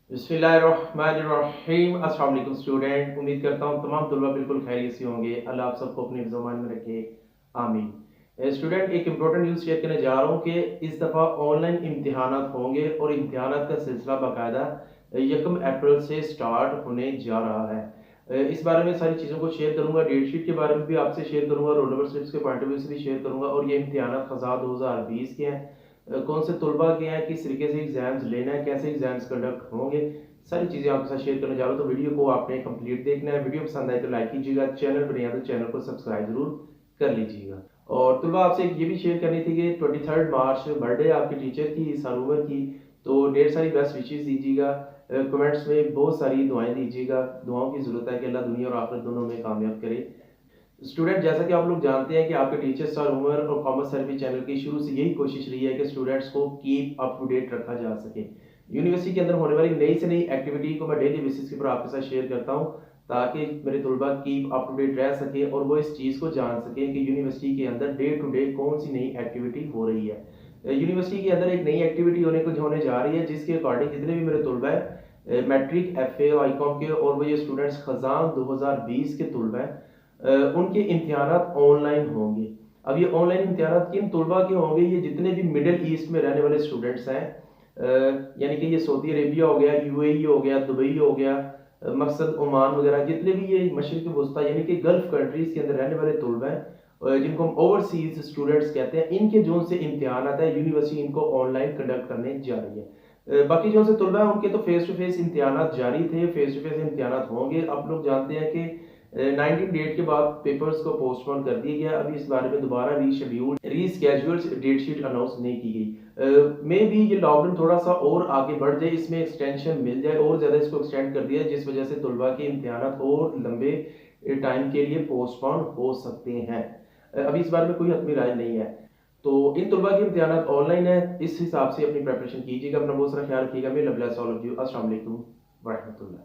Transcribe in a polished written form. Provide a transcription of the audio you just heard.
बिस्मिल्लाहिर्रहमानिर्रहीम। अस्सलाम वालेकुम स्टूडेंट। उम्मीद करता हूँ तमाम तलबा बिल्कुल खैरियत से होंगे। अल्लाह आप सबको अपने ज़मान में रखे, आमीन। स्टूडेंट, एक इम्पोर्टेंट न्यूज़ शेयर करने जा रहा हूँ कि इस दफ़ा ऑनलाइन इम्तिहानात होंगे और इम्तिहानात का सिलसिला बाकायदा 1 अप्रैल से स्टार्ट होने जा रहा है। इस बारे में सारी चीज़ों को शेयर करूँगा, डेट शीट के बारे में भी आपसे शेयर करूँगा, रोल नंबर स्लिप्स के पॉइंट ऑफ व्यू से भी शेयर करूँगा और ये इम्तिहानात ख़ज़ा 2020 के हैं, कौन से तलबा के हैं, किस तरीके से एग्ज़ाम्स लेना है, कैसे एग्ज़ाम्स कंडक्ट होंगे, सारी चीज़ें आपके साथ शेयर करने जा रहा हूँ। तो वीडियो को आपने कंप्लीट देखना है। वीडियो पसंद आए तो लाइक कीजिएगा, चैनल पर नया तो चैनल को सब्सक्राइब जरूर कर लीजिएगा। और तलबा आपसे ये भी शेयर करनी थी कि 23 मार्च बर्थडे आपके टीचर की, इस उमर की, तो ढेर सारी बेस्ट विशेज़ दीजिएगा। कमेंट्स में बहुत सारी दुआएं दीजिएगा। दुआओं की ज़रूरत है कि अल्लाह दुनिया और आखिरत दोनों में कामयाब करे। स्टूडेंट, जैसा कि आप लोग जानते हैं कि आपके टीचर्स और उमर और कॉमर्स थेरेपी चैनल की शुरू से यही कोशिश रही है कि स्टूडेंट्स को कीप अप टू डेट रखा जा सके। यूनिवर्सिटी के अंदर होने वाली नई से नई एक्टिविटी को मैं डेली बेसिस के ऊपर आपके साथ शेयर करता हूं, ताकि मेरे तलबा कीप अप टू डेट रह सके और वो इस चीज़ को जान सके कि यूनिवर्सिटी के अंदर डे टू डे कौन सी नई एक्टिविटी हो रही है। यूनिवर्सिटी के अंदर एक नई एक्टिविटी होने जा रही है, जिसके अकॉर्डिंग जितने भी मेरे तलबा है मैट्रिक, FA और ICOM के, और वो ये स्टूडेंट्स खजान 2020 के तलबा है, उनके इम्तिहानात ऑनलाइन होंगे। अब ये ऑनलाइन इम्तिहानात किन तलबा के होंगे? ये जितने भी मिडिल ईस्ट में रहने वाले स्टूडेंट्स हैं, यानी कि ये सऊदी अरेबिया हो गया, UAE हो गया, दुबई हो गया, मकसद ओमान वगैरह, जितने भी ये मशरिक वस्ता यानी कि गल्फ कंट्रीज के अंदर रहने वाले तलबा हैं, जिनको हम ओवरसीज स्टूडेंट्स कहते हैं, इनके जो से इम्तिहानात है यूनिवर्सिटी इनको ऑनलाइन कंडक्ट करने जा रही है। बाकी जो से तलबा हैं उनके तो फेस टू फेस इम्तिहानात जारी थे, फेस टू फेस इम्तिहानात होंगे। आप लोग जानते हैं कि 19 डेट के बाद पेपर्स को पोस्टपोन कर दिया गया। अभी इस बारे में दोबारा रीस्केड्यूल्ड डेट शीट अनाउंस नहीं की गई। मे भी ये लॉकडाउन थोड़ा सा और आगे बढ़ जाए, इसमें एक्सटेंशन मिल जाए और ज़्यादा इसको एक्सटेंड कर दिया, जिस वजह से तलबा के इम्तिहानात और लंबे टाइम के लिए पोस्टपोन हो सकते हैं। अभी इस बारे में कोई हतमी राय नहीं है। तो इन तलबा के इम्तिहानात ऑनलाइन है, इस हिसाब से अपनी प्रिपरेशन कीजिएगा। अपना बहुत सारा ख्याल रखिएगा। मैं लव ऑल ऑफ यू। अस्सलाम वालेकुम वरहमतुल्लाह।